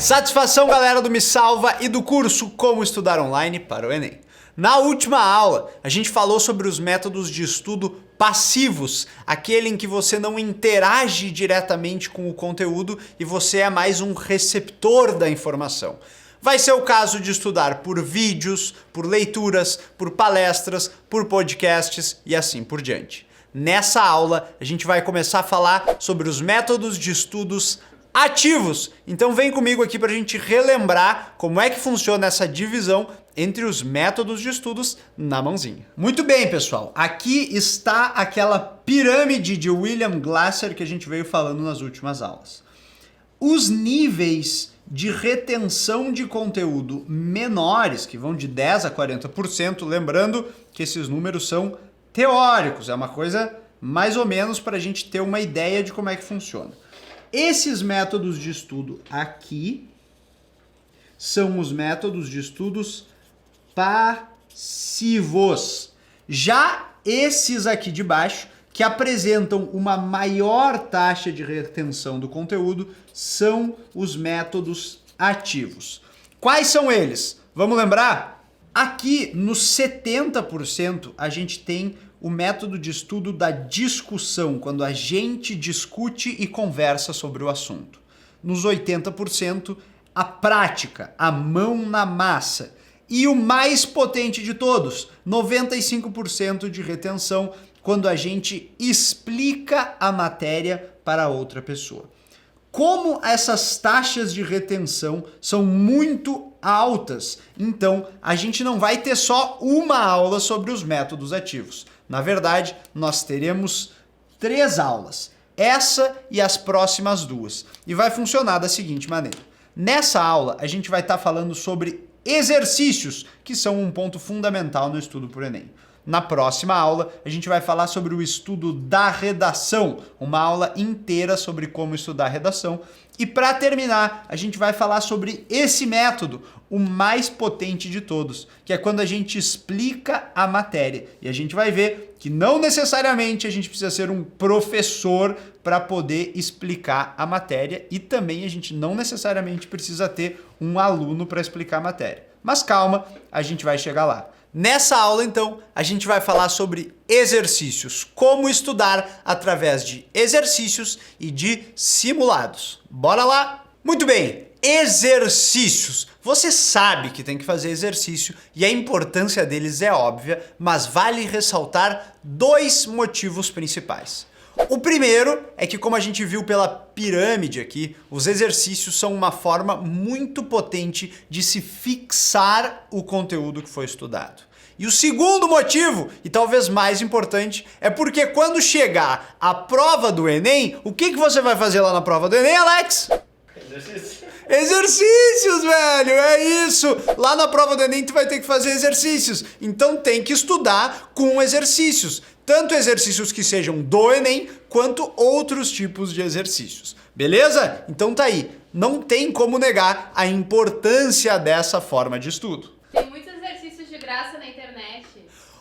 Satisfação, galera do Me Salva e do curso Como Estudar Online para o Enem. Na última aula, a gente falou sobre os métodos de estudo passivos, aquele em que você não interage diretamente com o conteúdo e você é mais um receptor da informação. Vai ser o caso de estudar por vídeos, por leituras, por palestras, por podcasts e assim por diante. Nessa aula, a gente vai começar a falar sobre os métodos de estudos ativos. Então vem comigo aqui para a gente relembrar como é que funciona essa divisão entre os métodos de estudos na mãozinha. Muito bem, pessoal. Aqui está aquela pirâmide de William Glasser que a gente veio falando nas últimas aulas. Os níveis de retenção de conteúdo menores, que vão de 10 a 40%, lembrando que esses números são teóricos, é uma coisa mais ou menos para a gente ter uma ideia de como é que funciona. Esses métodos de estudo aqui são os métodos de estudos passivos. Já esses aqui de baixo, que apresentam uma maior taxa de retenção do conteúdo, são os métodos ativos. Quais são eles? Vamos lembrar? Aqui nos 70% a gente tem o método de estudo da discussão, quando a gente discute e conversa sobre o assunto. Nos 80%, a prática, a mão na massa. E o mais potente de todos, 95% de retenção, quando a gente explica a matéria para outra pessoa. Como essas taxas de retenção são muito altas, então a gente não vai ter só uma aula sobre os métodos ativos. Na verdade, nós teremos 3 aulas, essa e as próximas 2. E vai funcionar da seguinte maneira. Nessa aula, a gente vai estar falando sobre exercícios, que são um ponto fundamental no estudo para o Enem. Na próxima aula, a gente vai falar sobre o estudo da redação, uma aula inteira sobre como estudar redação. E para terminar, a gente vai falar sobre esse método, o mais potente de todos, que é quando a gente explica a matéria. E a gente vai ver que não necessariamente a gente precisa ser um professor para poder explicar a matéria e também a gente não necessariamente precisa ter um aluno para explicar a matéria. Mas calma, a gente vai chegar lá. Nessa aula, então, a gente vai falar sobre exercícios, como estudar através de exercícios e de simulados. Bora lá? Muito bem, exercícios. Você sabe que tem que fazer exercício e a importância deles é óbvia, mas vale ressaltar 2 motivos principais. O primeiro é que, como a gente viu pela pirâmide aqui, os exercícios são uma forma muito potente de se fixar o conteúdo que foi estudado. E o segundo motivo, e talvez mais importante, é porque quando chegar a prova do Enem, o que você vai fazer lá na prova do Enem, Alex? Exercícios, velho, é isso. Lá na prova do Enem tu vai ter que fazer exercícios. Então tem que estudar com exercícios. Tanto exercícios que sejam do Enem, quanto outros tipos de exercícios. Beleza? Então tá aí. Não tem como negar a importância dessa forma de estudo. Tem muitos exercícios de graça na internet.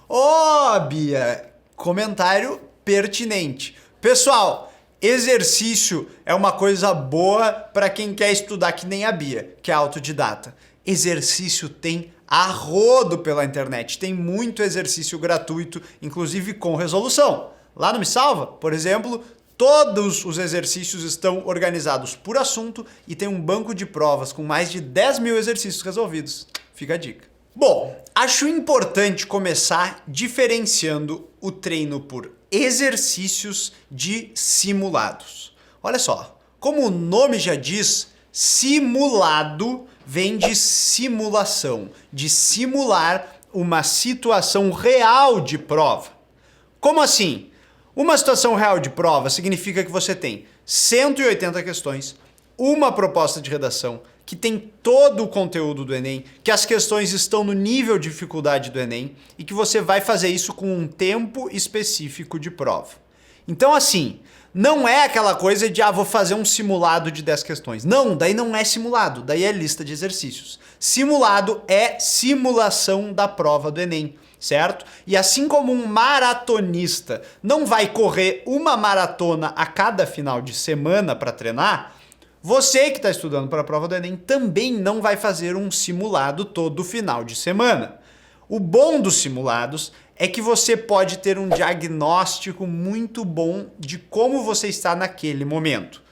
Ó, Bia, comentário pertinente. Pessoal, exercício é uma coisa boa para quem quer estudar que nem a Bia, que é autodidata. Exercício tem a rodo pela internet. Tem muito exercício gratuito, inclusive com resolução. Lá no Me Salva, por exemplo, todos os exercícios estão organizados por assunto e tem um banco de provas com mais de 10 mil exercícios resolvidos. Fica a dica. Bom, acho importante começar diferenciando o treino por exercícios de simulados. Olha só, como o nome já diz, simulado vem de simulação, de simular uma situação real de prova. Como assim? Uma situação real de prova significa que você tem 180 questões, uma proposta de redação, que tem todo o conteúdo do Enem, que as questões estão no nível de dificuldade do Enem e que você vai fazer isso com um tempo específico de prova. Então, assim, não é aquela coisa de, vou fazer um simulado de 10 questões. Não, daí não é simulado, daí é lista de exercícios. Simulado é simulação da prova do Enem, certo? E assim como um maratonista não vai correr uma maratona a cada final de semana para treinar, Você que está estudando para a prova do Enem também não vai fazer um simulado todo final de semana. O bom dos simulados é que você pode ter um diagnóstico muito bom de como você está naquele momento.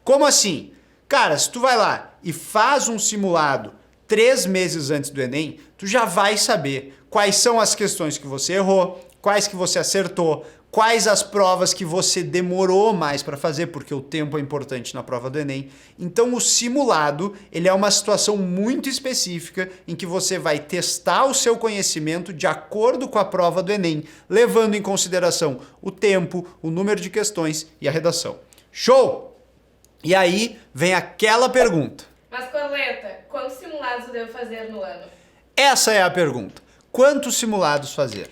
Como assim? Cara, se tu vai lá e faz um simulado 3 meses antes do Enem, tu já vai saber quais são as questões que você errou, quais que você acertou, quais as provas que você demorou mais para fazer, porque o tempo é importante na prova do Enem. Então o simulado, ele é uma situação muito específica em que você vai testar o seu conhecimento de acordo com a prova do Enem, levando em consideração o tempo, o número de questões e a redação. Show? E aí vem aquela pergunta. Mas, Corleta, quantos simulados eu devo fazer no ano? Essa é a pergunta. Quantos simulados fazer?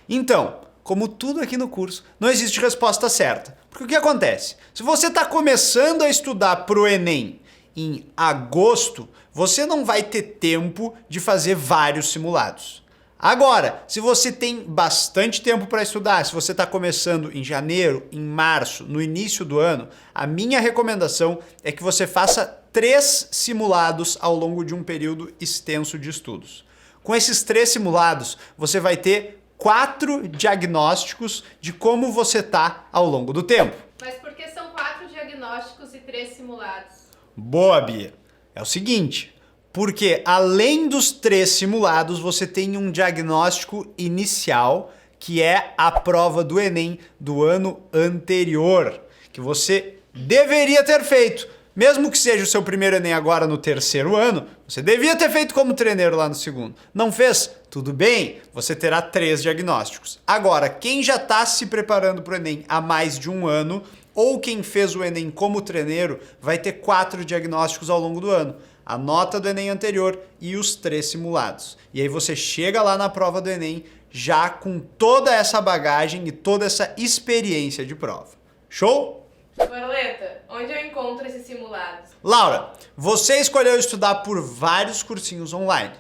Então, como tudo aqui no curso, não existe resposta certa. Porque o que acontece? Se você está começando a estudar para o Enem em agosto, você não vai ter tempo de fazer vários simulados. Agora, se você tem bastante tempo para estudar, se você está começando em janeiro, em março, no início do ano, a minha recomendação é que você faça 3 simulados ao longo de um período extenso de estudos. Com esses 3 simulados, você vai ter 4 diagnósticos de como você está ao longo do tempo. Mas por que são 4 diagnósticos e 3 simulados? Boa, Bia. É o seguinte, porque além dos 3 simulados, você tem um diagnóstico inicial, que é a prova do Enem do ano anterior, que você deveria ter feito. Mesmo que seja o seu primeiro Enem agora no 3º ano, você devia ter feito como treineiro lá no 2º. Não fez? Tudo bem, você terá 3 diagnósticos. Agora, quem já está se preparando para o Enem há mais de um ano, ou quem fez o Enem como treineiro, vai ter 4 diagnósticos ao longo do ano. A nota do Enem anterior e os 3 simulados. E aí você chega lá na prova do Enem já com toda essa bagagem e toda essa experiência de prova. Show? Corleta, onde eu encontro esses simulados? Laura, você escolheu estudar por vários cursinhos online.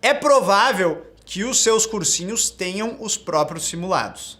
É provável que os seus cursinhos tenham os próprios simulados.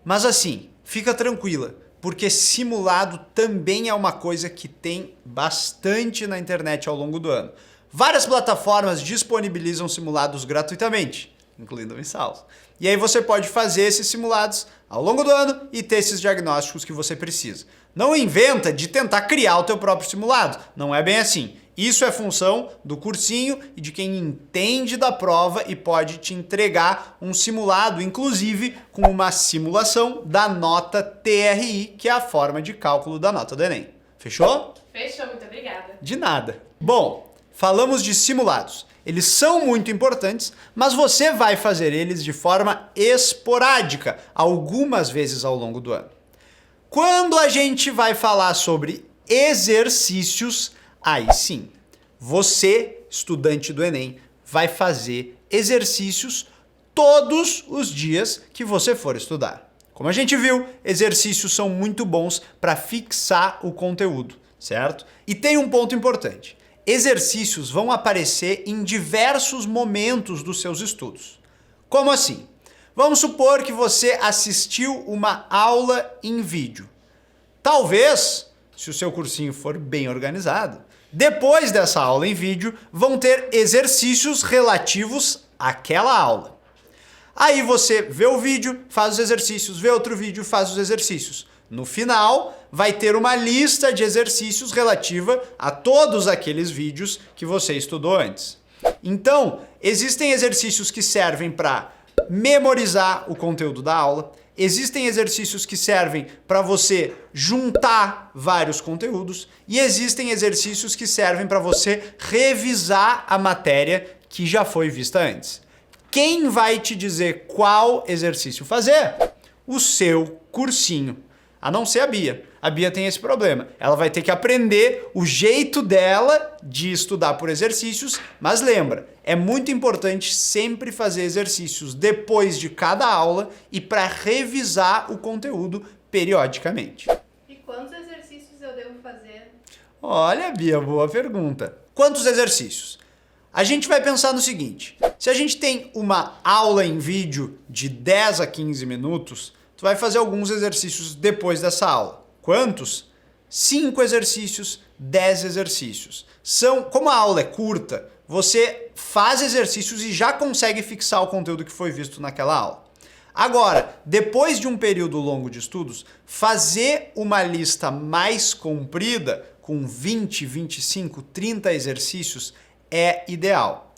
Mas assim, fica tranquila, porque simulado também é uma coisa que tem bastante na internet ao longo do ano. Várias plataformas disponibilizam simulados gratuitamente, incluindo o Missals. E aí você pode fazer esses simulados ao longo do ano e ter esses diagnósticos que você precisa. Não inventa de tentar criar o teu próprio simulado. Não é bem assim. Isso é função do cursinho e de quem entende da prova e pode te entregar um simulado, inclusive com uma simulação da nota TRI, que é a forma de cálculo da nota do Enem. Fechou? Fechou, muito obrigada. De nada. Bom, falamos de simulados. Eles são muito importantes, mas você vai fazer eles de forma esporádica, algumas vezes ao longo do ano. Quando a gente vai falar sobre exercícios, aí sim, você, estudante do Enem, vai fazer exercícios todos os dias que você for estudar. Como a gente viu, exercícios são muito bons para fixar o conteúdo, certo? E tem um ponto importante. Exercícios vão aparecer em diversos momentos dos seus estudos. Como assim? Vamos supor que você assistiu uma aula em vídeo. Talvez, se o seu cursinho for bem organizado, depois dessa aula em vídeo, vão ter exercícios relativos àquela aula. Aí você vê o vídeo, faz os exercícios, vê outro vídeo, faz os exercícios. No final, vai ter uma lista de exercícios relativa a todos aqueles vídeos que você estudou antes. Então, existem exercícios que servem para memorizar o conteúdo da aula, existem exercícios que servem para você juntar vários conteúdos e existem exercícios que servem para você revisar a matéria que já foi vista antes. Quem vai te dizer qual exercício fazer? O seu cursinho. A não ser a Bia. A Bia tem esse problema. Ela vai ter que aprender o jeito dela de estudar por exercícios, mas lembra, é muito importante sempre fazer exercícios depois de cada aula e para revisar o conteúdo periodicamente. E quantos exercícios eu devo fazer? Olha, Bia, boa pergunta. Quantos exercícios? A gente vai pensar no seguinte, se a gente tem uma aula em vídeo de 10 a 15 minutos, tu vai fazer alguns exercícios depois dessa aula. Quantos? 5 exercícios 10 exercícios. Como a aula é curta, você faz exercícios e já consegue fixar o conteúdo que foi visto naquela aula. Agora, depois de um período longo de estudos, fazer uma lista mais comprida, com 20, 25, 30 exercícios, é ideal.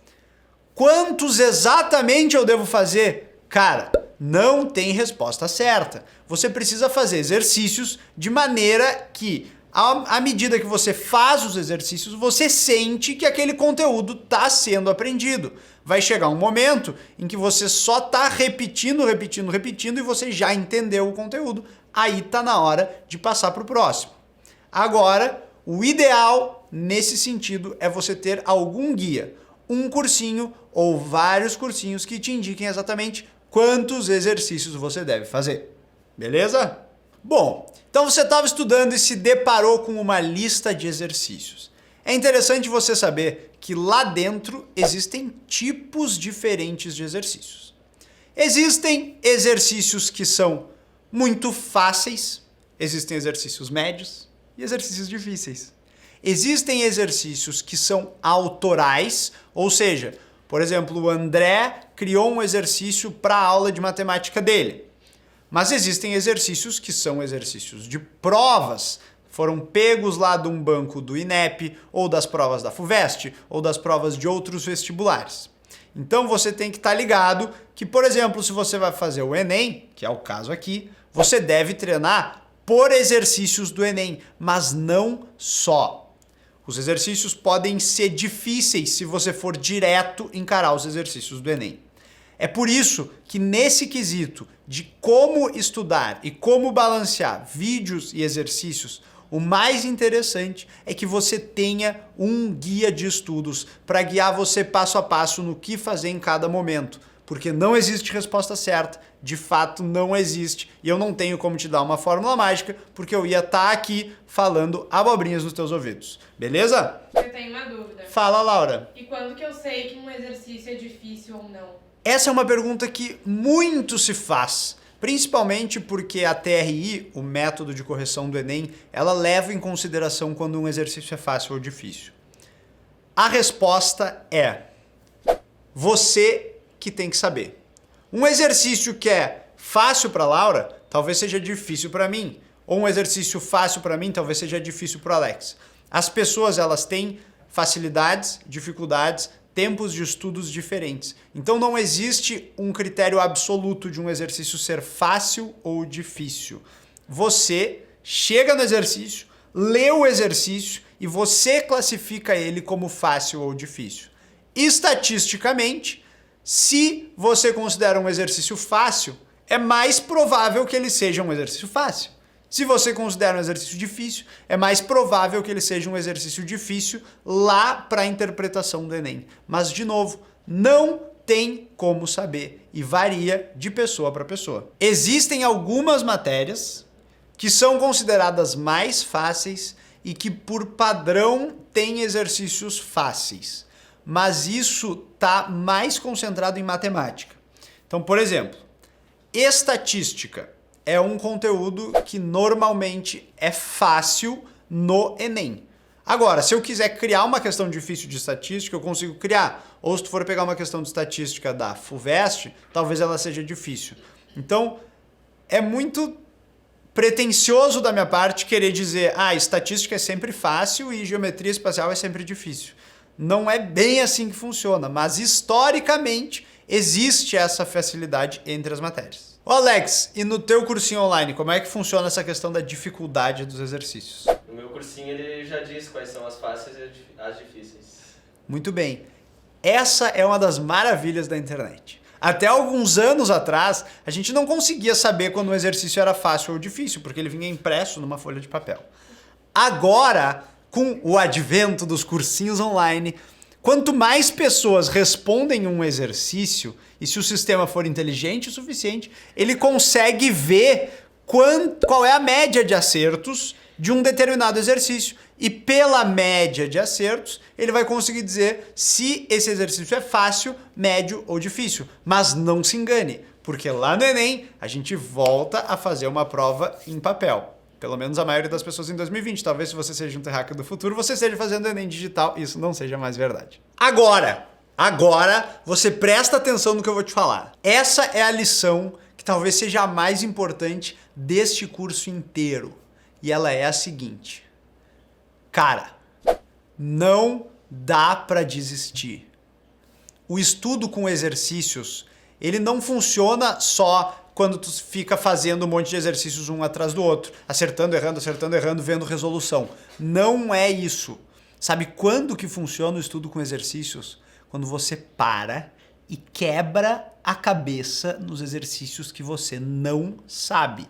Quantos exatamente eu devo fazer? Cara, não tem resposta certa. Você precisa fazer exercícios de maneira que, à medida que você faz os exercícios, você sente que aquele conteúdo está sendo aprendido. Vai chegar um momento em que você só está repetindo e você já entendeu o conteúdo. Aí está na hora de passar para o próximo. Agora, o ideal nesse sentido é você ter algum guia, um cursinho ou vários cursinhos que te indiquem exatamente quantos exercícios você deve fazer. Beleza? Bom, então você estava estudando e se deparou com uma lista de exercícios. É interessante você saber que lá dentro existem tipos diferentes de exercícios. Existem exercícios que são muito fáceis, existem exercícios médios e exercícios difíceis. Existem exercícios que são autorais, ou seja, por exemplo, o André criou um exercício para a aula de matemática dele. Mas existem exercícios que são exercícios de provas, foram pegos lá de um banco do INEP, ou das provas da FUVEST, ou das provas de outros vestibulares. Então você tem que estar ligado que, por exemplo, se você vai fazer o Enem, que é o caso aqui, você deve treinar por exercícios do Enem, mas não só. Os exercícios podem ser difíceis se você for direto encarar os exercícios do Enem. É por isso que nesse quesito de como estudar e como balancear vídeos e exercícios, o mais interessante é que você tenha um guia de estudos para guiar você passo a passo no que fazer em cada momento. Porque não existe resposta certa, de fato não existe, e eu não tenho como te dar uma fórmula mágica, porque eu ia estar aqui falando abobrinhas nos teus ouvidos. Beleza? Eu tenho uma dúvida. Fala, Laura. E quando que eu sei que um exercício é difícil ou não? Essa é uma pergunta que muito se faz, principalmente porque a TRI, o método de correção do Enem, ela leva em consideração quando um exercício é fácil ou difícil. A resposta é você que tem que saber. Um exercício que é fácil para Laura, talvez seja difícil para mim. Ou um exercício fácil para mim, talvez seja difícil para Alex. As pessoas, elas têm facilidades, dificuldades, tempos de estudos diferentes. Então não existe um critério absoluto de um exercício ser fácil ou difícil. Você chega no exercício, lê o exercício e você classifica ele como fácil ou difícil. Estatisticamente, se você considera um exercício fácil, é mais provável que ele seja um exercício fácil. Se você considera um exercício difícil, é mais provável que ele seja um exercício difícil lá para a interpretação do Enem. Mas, de novo, não tem como saber e varia de pessoa para pessoa. Existem algumas matérias que são consideradas mais fáceis e que, por padrão, têm exercícios fáceis. Mas isso está mais concentrado em matemática. Então, por exemplo, estatística é um conteúdo que normalmente é fácil no Enem. Agora, se eu quiser criar uma questão difícil de estatística, eu consigo criar. Ou se tu for pegar uma questão de estatística da FUVEST, talvez ela seja difícil. Então, é muito pretensioso da minha parte querer dizer, estatística é sempre fácil e geometria espacial é sempre difícil. Não é bem assim que funciona, mas historicamente existe essa facilidade entre as matérias. Ô Alex, e no teu cursinho online, como é que funciona essa questão da dificuldade dos exercícios? No meu cursinho ele já diz quais são as fáceis e as difíceis. Muito bem. Essa é uma das maravilhas da internet. Até alguns anos atrás, a gente não conseguia saber quando um exercício era fácil ou difícil, porque ele vinha impresso numa folha de papel. Agora, com o advento dos cursinhos online, quanto mais pessoas respondem um exercício, e se o sistema for inteligente o suficiente, ele consegue ver qual é a média de acertos de um determinado exercício. E pela média de acertos, ele vai conseguir dizer se esse exercício é fácil, médio ou difícil. Mas não se engane, porque lá no Enem a gente volta a fazer uma prova em papel. Pelo menos a maioria das pessoas em 2020. Talvez se você seja um terráqueo do futuro, você esteja fazendo Enem digital. Isso não seja mais verdade. Agora você presta atenção no que eu vou te falar. Essa é a lição que talvez seja a mais importante deste curso inteiro. E ela é a seguinte. Cara, não dá para desistir. O estudo com exercícios, ele não funciona só quando tu fica fazendo um monte de exercícios um atrás do outro, acertando, errando, vendo resolução. Não é isso. Sabe quando que funciona o estudo com exercícios? Quando você para e quebra a cabeça nos exercícios que você não sabe.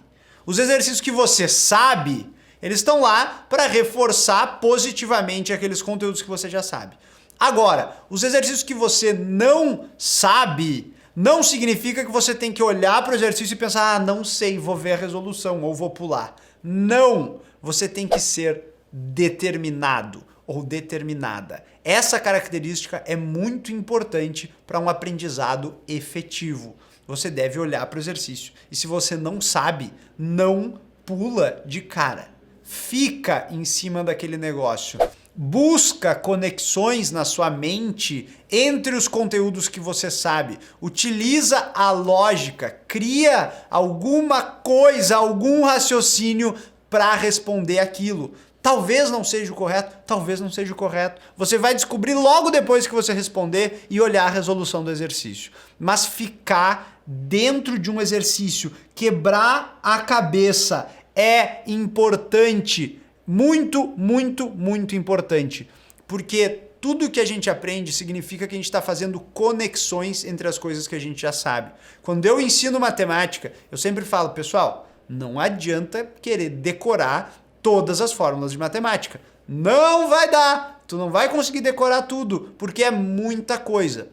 Os exercícios que você sabe, eles estão lá para reforçar positivamente aqueles conteúdos que você já sabe. Agora, os exercícios que você não sabe, não significa que você tem que olhar para o exercício e pensar, não sei, vou ver a resolução ou vou pular. Não! Você tem que ser determinado ou determinada. Essa característica é muito importante para um aprendizado efetivo. Você deve olhar para o exercício. E se você não sabe, não pula de cara. Fica em cima daquele negócio. Busca conexões na sua mente entre os conteúdos que você sabe. Utiliza a lógica, cria alguma coisa, algum raciocínio para responder aquilo. Talvez não seja o correto, talvez não seja o correto. Você vai descobrir logo depois que você responder e olhar a resolução do exercício. Mas ficar dentro de um exercício, quebrar a cabeça é importante. Muito, muito, muito importante. Porque tudo que a gente aprende significa que a gente está fazendo conexões entre as coisas que a gente já sabe. Quando eu ensino matemática, eu sempre falo, pessoal, não adianta querer decorar todas as fórmulas de matemática. Não vai dar! Tu não vai conseguir decorar tudo, porque é muita coisa.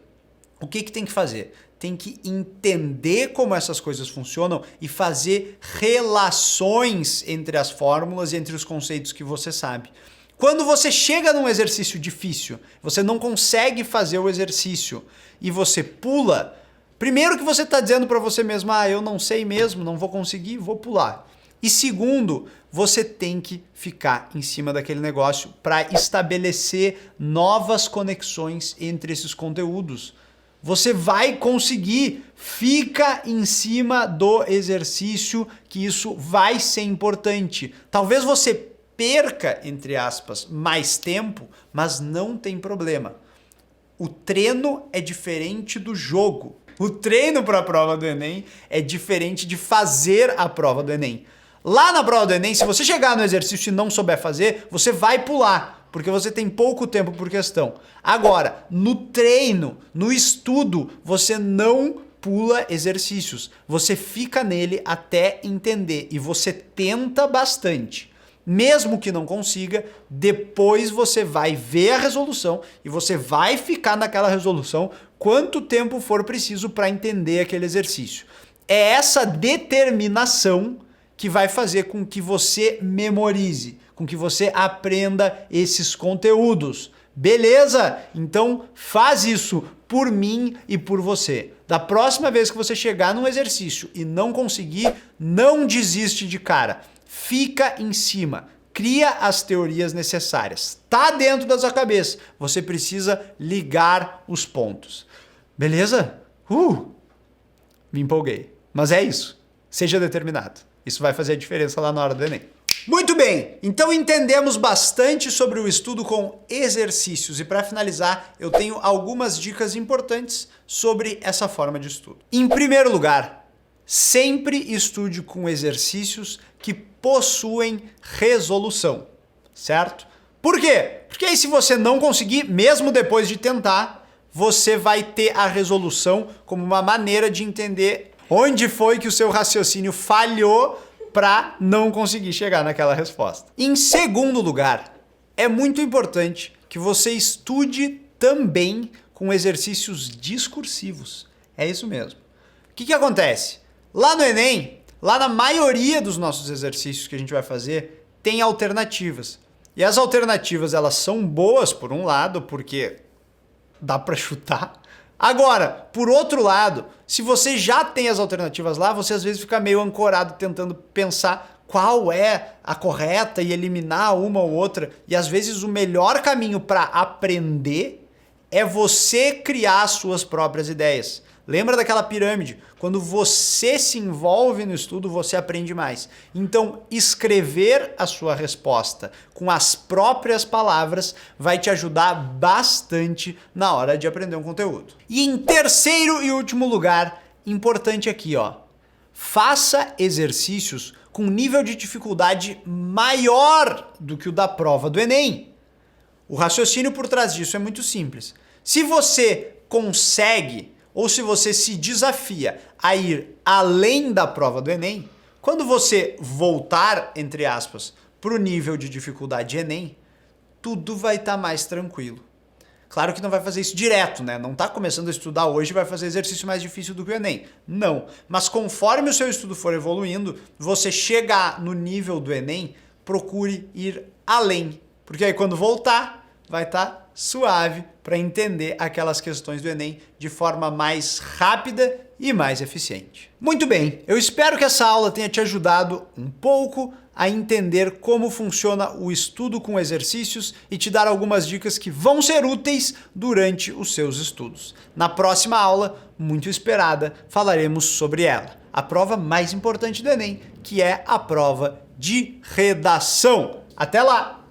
O que tem que fazer? Tem que entender como essas coisas funcionam e fazer relações entre as fórmulas e entre os conceitos que você sabe. Quando você chega num exercício difícil, você não consegue fazer o exercício e você pula, primeiro que você está dizendo para você mesmo, eu não sei mesmo, não vou conseguir, vou pular. E segundo, você tem que ficar em cima daquele negócio para estabelecer novas conexões entre esses conteúdos. Você vai conseguir, fica em cima do exercício, que isso vai ser importante. Talvez você perca, entre aspas, mais tempo, mas não tem problema. O treino é diferente do jogo. O treino para a prova do Enem é diferente de fazer a prova do Enem. Lá na prova do Enem, se você chegar no exercício e não souber fazer, você vai pular, porque você tem pouco tempo por questão. Agora, no treino, no estudo, você não pula exercícios. Você fica nele até entender e você tenta bastante. Mesmo que não consiga, depois você vai ver a resolução e você vai ficar naquela resolução quanto tempo for preciso para entender aquele exercício. É essa determinação que vai fazer com que você memorize, com que você aprenda esses conteúdos. Beleza? Então faz isso por mim e por você. Da próxima vez que você chegar num exercício e não conseguir, não desiste de cara. Fica em cima. Cria as teorias necessárias. Tá dentro da sua cabeça. Você precisa ligar os pontos. Beleza? Me empolguei. Mas é isso. Seja determinado. Isso vai fazer a diferença lá na hora do Enem. Muito bem, então entendemos bastante sobre o estudo com exercícios e para finalizar eu tenho algumas dicas importantes sobre essa forma de estudo. Em primeiro lugar, sempre estude com exercícios que possuem resolução, certo? Por quê? Porque aí se você não conseguir, mesmo depois de tentar, você vai ter a resolução como uma maneira de entender onde foi que o seu raciocínio falhou para não conseguir chegar naquela resposta. Em segundo lugar, é muito importante que você estude também com exercícios discursivos. É isso mesmo. O que acontece? Lá no Enem, lá na maioria dos nossos exercícios que a gente vai fazer, tem alternativas. E as alternativas, elas são boas por um lado, porque dá para chutar. Agora, por outro lado, se você já tem as alternativas lá, você às vezes fica meio ancorado tentando pensar qual é a correta e eliminar uma ou outra. E às vezes o melhor caminho para aprender é você criar as suas próprias ideias. Lembra daquela pirâmide? Quando você se envolve no estudo, você aprende mais. Então, escrever a sua resposta com as próprias palavras vai te ajudar bastante na hora de aprender um conteúdo. E em terceiro e último lugar, importante aqui, ó, faça exercícios com nível de dificuldade maior do que o da prova do Enem. O raciocínio por trás disso é muito simples. Se você consegue ou se você se desafia a ir além da prova do Enem, quando você voltar, entre aspas, para o nível de dificuldade Enem, tudo vai estar mais tranquilo. Claro que não vai fazer isso direto, né? Não está começando a estudar hoje e vai fazer exercício mais difícil do que o Enem. Não. Mas conforme o seu estudo for evoluindo, você chegar no nível do Enem, procure ir além. Porque aí quando voltar, vai estar suave para entender aquelas questões do Enem de forma mais rápida e mais eficiente. Muito bem, eu espero que essa aula tenha te ajudado um pouco a entender como funciona o estudo com exercícios e te dar algumas dicas que vão ser úteis durante os seus estudos. Na próxima aula, muito esperada, falaremos sobre ela, a prova mais importante do Enem, que é a prova de redação. Até lá!